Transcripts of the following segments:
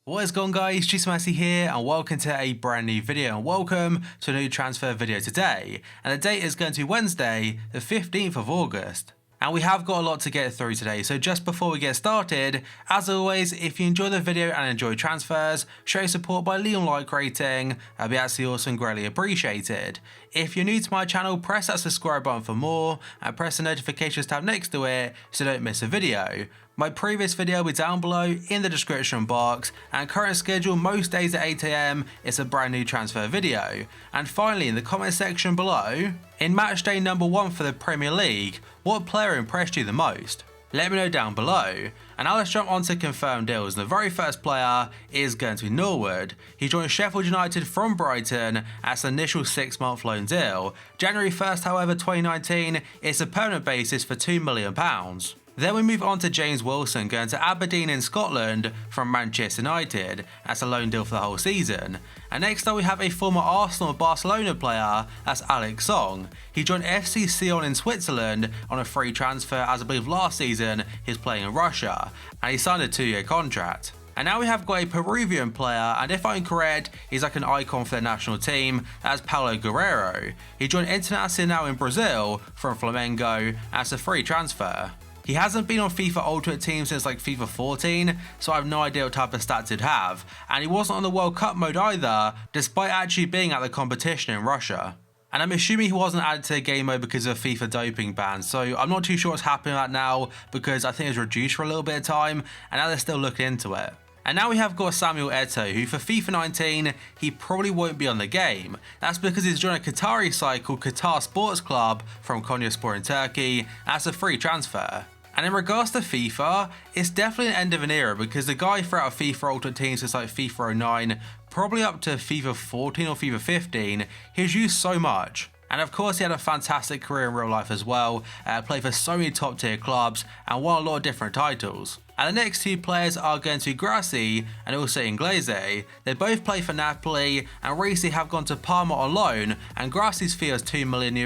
What is going on, guys? Messi here and welcome to a brand new video and welcome to a new transfer video today, and the date is going to be Wednesday the 15th of August. And we have got a lot to get through today, so just before we get started, as always, if you enjoy the video and enjoy transfers, show your support by leaving a like rating. That'd be absolutely awesome, greatly appreciated. If you're new to my channel, press that subscribe button for more and press the notifications tab next to it so don't miss a video. My previous video will be down below in the description box, and current schedule most days at 8 AM is a brand new transfer video. And finally, in the comment section below, in match day number 1 for the Premier League, what player impressed you the most? Let me know down below. And now let's jump on to confirmed deals. And the very first player is going to be Norwood. He joined Sheffield United from Brighton as an initial 6-month loan deal. January 1st, however, 2019, it's a permanent basis for £2 million. Then we move on to James Wilson going to Aberdeen in Scotland from Manchester United. That's a loan deal for the whole season. And next up we have a former Arsenal and Barcelona player, that's Alex Song. He joined FC Sion in Switzerland on a free transfer, as I believe last season he was playing in Russia, and he signed a 2-year contract. And now we have got a Peruvian player, and if I'm correct, he's like an icon for the national team, that's Paulo Guerrero. He joined Internacional in Brazil from Flamengo as a free transfer. He hasn't been on FIFA Ultimate Team since like FIFA 14, so I have no idea what type of stats he'd have, and he wasn't on the World Cup mode either, despite actually being at the competition in Russia. And I'm assuming he wasn't added to the game mode because of FIFA doping ban, so I'm not too sure what's happening with that now, because I think it was reduced for a little bit of time, and now they're still looking into it. And now we have got Samuel Eto'o, who for FIFA 19, he probably won't be on the game. That's because he's joined a Qatari side called Qatar Sports Club from Konyaspor in Turkey. That's a free transfer. And in regards to FIFA, it's definitely an end of an era, because the guy throughout FIFA Ultimate Team since like FIFA 09, probably up to FIFA 14 or FIFA 15, he's used so much. And of course he had a fantastic career in real life as well, played for so many top tier clubs and won a lot of different titles. And the next two players are going to be Grassi and also Inglese. They both play for Napoli and recently have gone to Parma on loan, and Grassi's fee was €2 million,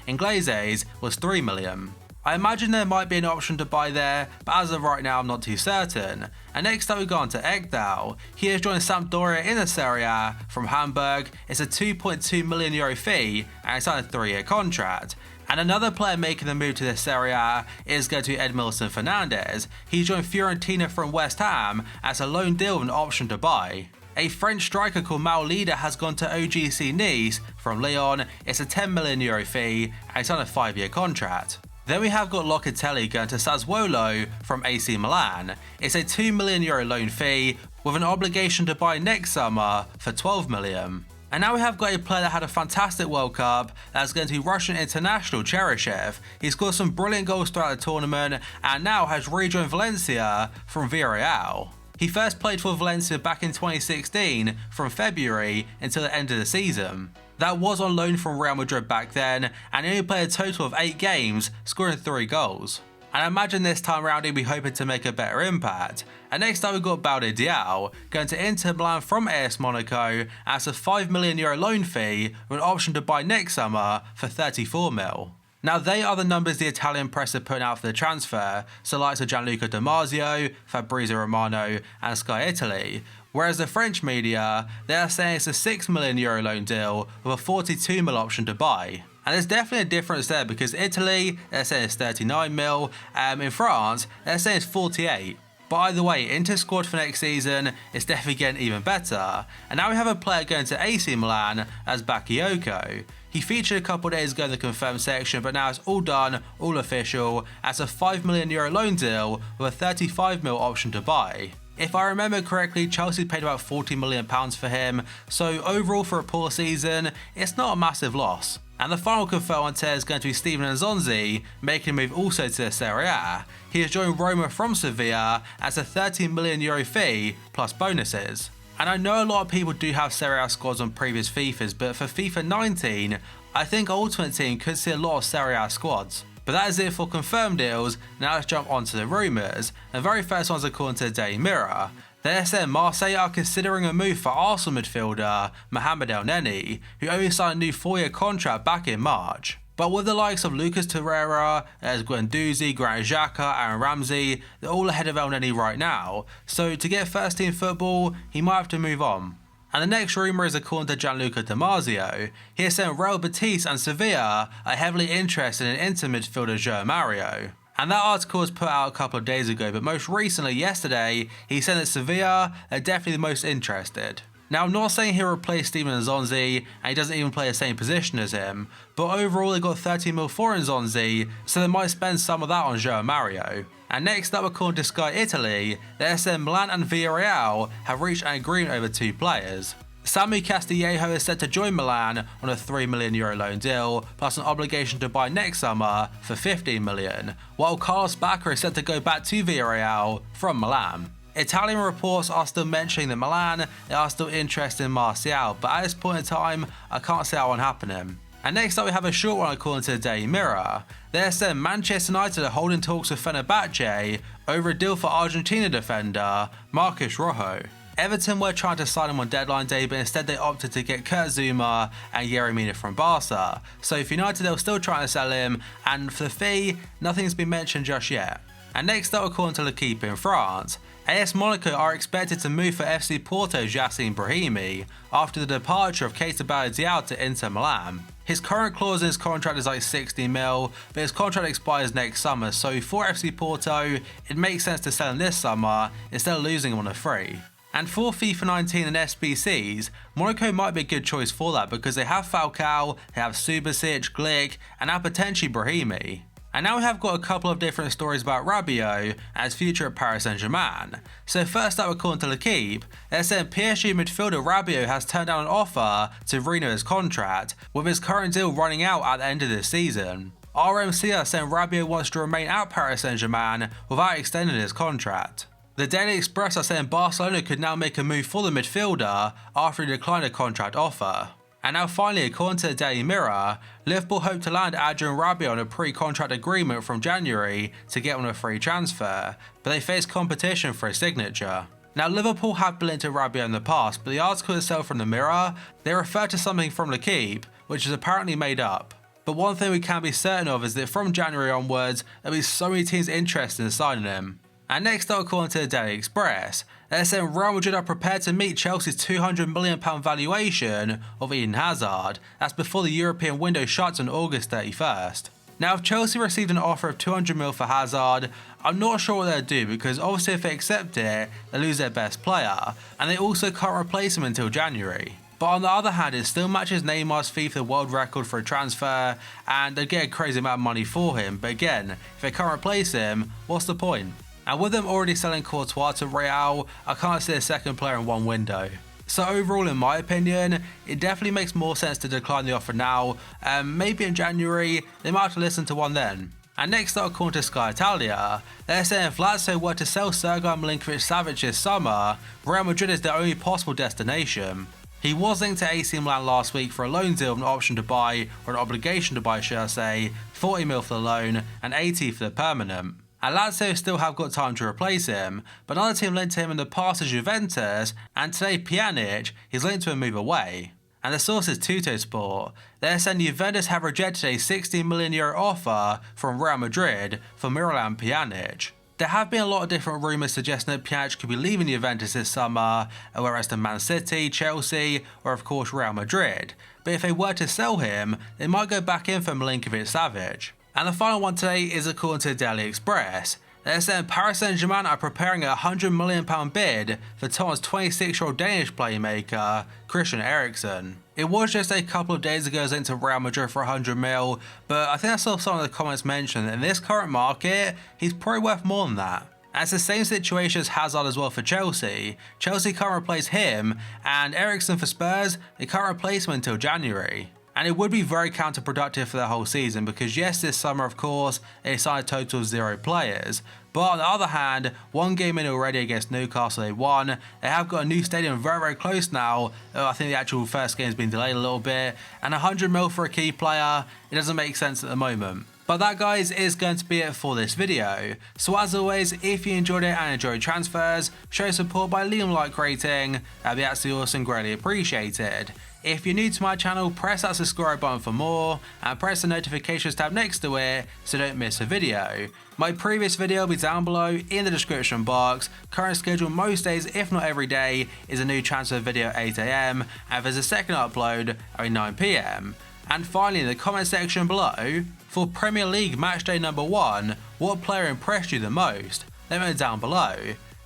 Inglese's was €3 million. I imagine there might be an option to buy there, but as of right now I'm not too certain. And next up we go on to Ekdal. He has joined Sampdoria in the Serie A from Hamburg. It's a €2.2 million fee and it's on a 3-year contract. And another player making the move to the Serie A is going to be Edmilson Fernandez. He joined Fiorentina from West Ham as a loan deal with an option to buy. A French striker called Maolida has gone to OGC Nice from Lyon. It's a €10 million fee and it's on a 5-year contract. Then we have got Locatelli going to Sassuolo from AC Milan. It's a €2 million loan fee with an obligation to buy next summer for €12 million. And now we have got a player that had a fantastic World Cup, that's going to be Russian international Cheryshev. He scored some brilliant goals throughout the tournament and now has rejoined Valencia from Villarreal. He first played for Valencia back in 2016 from February until the end of the season. That was on loan from Real Madrid back then, and he only played a total of 8 games, scoring 3 goals. And I imagine this time around he'll be hoping to make a better impact. And next up we've got Balde Diao, going to Inter Milan from AS Monaco as a €5 million loan fee with an option to buy next summer for 34 mil. Now they are the numbers the Italian press are putting out for the transfer, so likes of Gianluca Di Marzio, Fabrizio Romano and Sky Italy. Whereas the French media, they are saying it's a €6 million loan deal with a 42 mil option to buy. And there's definitely a difference there, because Italy, they're saying it's 39 mil, in France, they're saying it's 48. But either way, Inter's squad for next season is definitely getting even better. And now we have a player going to AC Milan as Bakayoko. He featured a couple of days ago in the confirmed section, but now it's all done, all official, as a €5 million loan deal with a 35 mil option to buy. If I remember correctly, Chelsea paid about £40 million for him, so overall for a poor season, it's not a massive loss. And the final confirmed one is going to be Steven Nzonzi, making a move also to the Serie A. He has joined Roma from Sevilla as a €13 million fee plus bonuses. And I know a lot of people do have Serie A squads on previous FIFAs, but for FIFA 19, I think Ultimate Team could see a lot of Serie A squads. But that is it for confirmed deals. Now let's jump onto the rumours. The very first one's according to the Daily Mirror. They said Marseille are considering a move for Arsenal midfielder Mohamed El Neni, who only signed a new 4-year contract back in March. But with the likes of Lucas Torreira, as Guendouzi, Granit Xhaka, Aaron Ramsey, they're all ahead of El Neni right now, so to get first team football, he might have to move on. And the next rumour is according to Gianluca Di Marzio. He has said Real Betis and Sevilla are heavily interested in Inter midfielder João Mario. And that article was put out a couple of days ago, but most recently, yesterday, he said that Sevilla are definitely the most interested. Now, I'm not saying he'll replace Steven Nzonzi, and he doesn't even play the same position as him, but overall they got 30 mil for Nzonzi, so they might spend some of that on João Mario. And next up, according to Sky Italy, the SM Milan and Villarreal have reached an agreement over 2 players. Samu Castillejo is set to join Milan on a €3 million loan deal, plus an obligation to buy next summer for €15 million, while Carlos Bacca is set to go back to Villarreal from Milan. Italian reports are still mentioning that Milan are still interested in Martial, but at this point in time, I can't see that one happening. And next up we have a short one according to the Daily Mirror. They said Manchester United are holding talks with Fenerbahce over a deal for Argentina defender Marcos Rojo. Everton were trying to sign him on deadline day, but instead they opted to get Kurt Zouma and Yerry Mina from Barca. So for United, they were still trying to sell him, and for the fee, nothing's been mentioned just yet. And next up, according to L'Equipe in France, AS Monaco are expected to move for FC Porto's Yacine Brahimi after the departure of Keita Balaziao to Inter Milan. His current clause in his contract is like 60 mil, but his contract expires next summer, so for FC Porto, it makes sense to sell him this summer instead of losing him on a free. And for FIFA 19 and SBCs, Monaco might be a good choice for that because they have Falcao, they have Subasic, Glick, and now potentially Brahimi. And now we have got a couple of different stories about Rabiot and his future at Paris Saint-Germain. So first up, according to L'Equipe, they're saying PSG midfielder Rabiot has turned down an offer to renew his contract, with his current deal running out at the end of this season. RMC are saying Rabiot wants to remain at Paris Saint-Germain without extending his contract. The Daily Express are saying Barcelona could now make a move for the midfielder after he declined a contract offer. And now finally, according to the Daily Mirror, Liverpool hope to land Adrien Rabiot on a pre-contract agreement from January to get on a free transfer, but they face competition for his signature. Now Liverpool have been linked to Rabiot in the past, but the article itself from the Mirror, they refer to something from L'Equipe, which is apparently made up. But one thing we can be certain of is that from January onwards, there'll be so many teams interested in signing him. And next up, according to the Daily Express, they're saying Real Madrid are prepared to meet Chelsea's £200 million valuation of Eden Hazard. That's before the European window shuts on August 31st. Now, if Chelsea received an offer of £200 million for Hazard, I'm not sure what they'll do because obviously if they accept it, they lose their best player, and they also can't replace him until January. But on the other hand, it still matches Neymar's FIFA world record for a transfer, and they get a crazy amount of money for him, but again, if they can't replace him, what's the point? And with them already selling Courtois to Real, I can't see a second player in one window. So overall, in my opinion, it definitely makes more sense to decline the offer now, maybe in January, they might have to listen to one then. And next up, according to Sky Italia, they're saying if Lazio were to sell Sergei Milinkovic-Savic this summer, Real Madrid is their only possible destination. He was linked to AC Milan last week for a loan deal with an option to buy, or an obligation to buy should I say, 40 mil for the loan and 80 for the permanent. And Lazio still have got time to replace him, but another team linked to him in the past is Juventus, and today PJANIC is linked to a move away. And the source is Tuttosport. They're saying Juventus have rejected a €60 million offer from Real Madrid for Miralem PJANIC. There have been a lot of different rumours suggesting that PJANIC could be leaving Juventus this summer, whereas to Man City, Chelsea, or of course Real Madrid. But if they were to sell him, they might go back in for Milinkovic-Savic. And the final one today is according to the Daily Express. They're saying Paris Saint-Germain are preparing a £100 million bid for Tottenham's 26-year-old Danish playmaker, Christian Eriksen. It was just a couple of days ago linked to Real Madrid for 100 mil, but I think I saw some of the comments mention that in this current market, he's probably worth more than that. And it's the same situation as Hazard as well for Chelsea. Chelsea can't replace him, and Eriksen for Spurs, they can't replace him until January. And it would be very counterproductive for the whole season because yes, this summer of course, they signed a total of 0 players. But on the other hand, one game in already against Newcastle they won. They have got a new stadium very close now. I think the actual first game has been delayed a little bit. And 100 mil for a key player, it doesn't make sense at the moment. But that, guys, is going to be it for this video. So as always, if you enjoyed it and enjoyed transfers, show support by leaving a like rating. That'd be absolutely awesome, greatly appreciated. If you're new to my channel, press that subscribe button for more and press the notifications tab next to it so don't miss a video. My previous video will be down below in the description box. Current schedule most days, if not every day, is a new transfer video at 8 AM and there's a second upload at 9 PM. And finally, in the comment section below, for Premier League matchday number 1, what player impressed you the most? Let me know down below.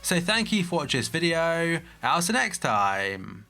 So thank you for watching this video, and I'll see you next time.